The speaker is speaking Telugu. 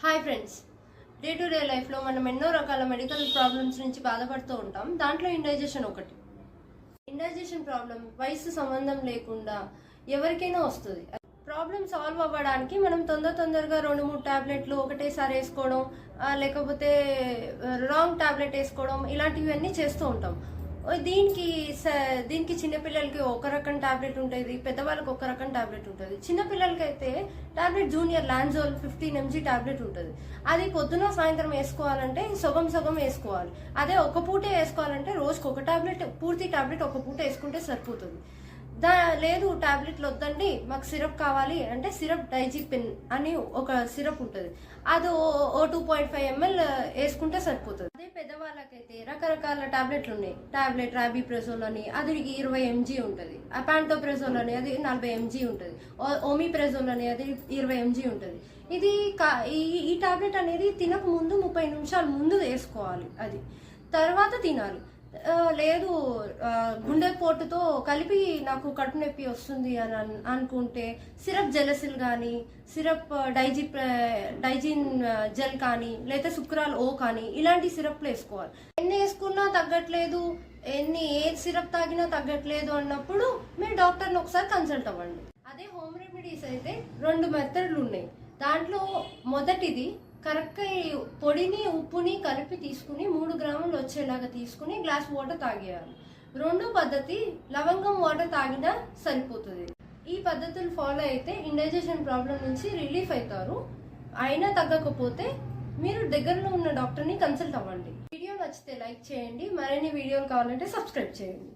Hi friends, day to day లైఫ్లో మనం ఎన్నో రకాల మెడికల్ ప్రాబ్లమ్స్ నుంచి బాధపడుతూ ఉంటాం. దాంట్లో ఇండైజెషన్ ఒకటి. ఇండైజెషన్ ప్రాబ్లం వయసు సంబంధం లేకుండా ఎవరికైనా వస్తుంది. ప్రాబ్లం సాల్వ్ అవ్వడానికి మనం తొందరగా 2-3 టాబ్లెట్లు ఒకటేసారి వేసుకోవడం, లేకపోతే రాంగ్ టాబ్లెట్ వేసుకోవడం, ఇలాంటివన్నీ చేస్తూ ఉంటాం. దీనికి చిన్నపిల్లలకి ఒక రకం టాబ్లెట్ ఉంటుంది, పెద్దవాళ్ళకి ఒక రకం టాబ్లెట్ ఉంటుంది. చిన్నపిల్లలకి అయితే టాబ్లెట్ జూనియర్ లాన్జోల్ 15 mg టాబ్లెట్ ఉంటుంది. అది పొద్దున సాయంత్రం వేసుకోవాలంటే సగం వేసుకోవాలి. అదే ఒక పూటే వేసుకోవాలంటే రోజుకి ఒక టాబ్లెట్, పూర్తి టాబ్లెట్ ఒక పూట వేసుకుంటే సరిపోతుంది. లేదు టాబ్లెట్లు వద్దండి, మాకు సిరప్ కావాలి అంటే సిరప్ డైజిపిన్ అని ఒక సిరప్ ఉంటుంది. అది 2.5 ml వేసుకుంటే సరిపోతుంది. అదే పెద్దవాళ్ళకైతే రకరకాల టాబ్లెట్లు ఉన్నాయి. టాబ్లెట్ రాబిప్రజోల్ అని అది 20 mg ఉంటుంది, అపాంటోప్రజోల్ అని అది 40 mg ఉంటుంది, ఓమిప్రజోల్ అని అది 20 mg ఉంటుంది. ఈ టాబ్లెట్ అనేది తినక ముందు 30 నిమిషాల ముందు వేసుకోవాలి. అది తర్వాత తినాలి. లేదు గుండెపోటుతో కలిపి నాకు కడుపు నొప్పి వస్తుంది అని అనుకుంటే సిరప్ జెలసిల్ కానీ, సిరప్ డైజిన్ జెల్ కానీ, లేదా సుక్రాల్ ఓ కానీ ఇలాంటి సిరప్లు వేసుకోవాలి. ఎన్ని వేసుకున్నా తగ్గట్లేదు, ఏ సిరప్ తాగినా తగ్గట్లేదు అన్నప్పుడు మీరు డాక్టర్ని ఒకసారి కన్సల్ట్ అవ్వండి. అదే హోమ్ రెమెడీస్ అయితే 2 మెథడ్లు ఉన్నాయి. దాంట్లో మొదటిది కరెక్ట్గా పొడిని ఉప్పుని కలిపి తీసుకుని 3 గ్రాములు వచ్చేలాగా తీసుకుని గ్లాస్ వాటర్ తాగేయాలి. రెండో పద్ధతి లవంగం వాటర్ తాగినా సరిపోతుంది. ఈ పద్ధతులు ఫాలో అయితే ఇండైజెషన్ ప్రాబ్లం నుంచి రిలీఫ్ అవుతారు. అయినా తగ్గకపోతే మీరు దగ్గరలో ఉన్న డాక్టర్ని కన్సల్ట్ అవ్వండి. వీడియో నచ్చితే లైక్ చేయండి, మరిన్ని వీడియోలు కావాలంటే సబ్స్క్రైబ్ చేయండి.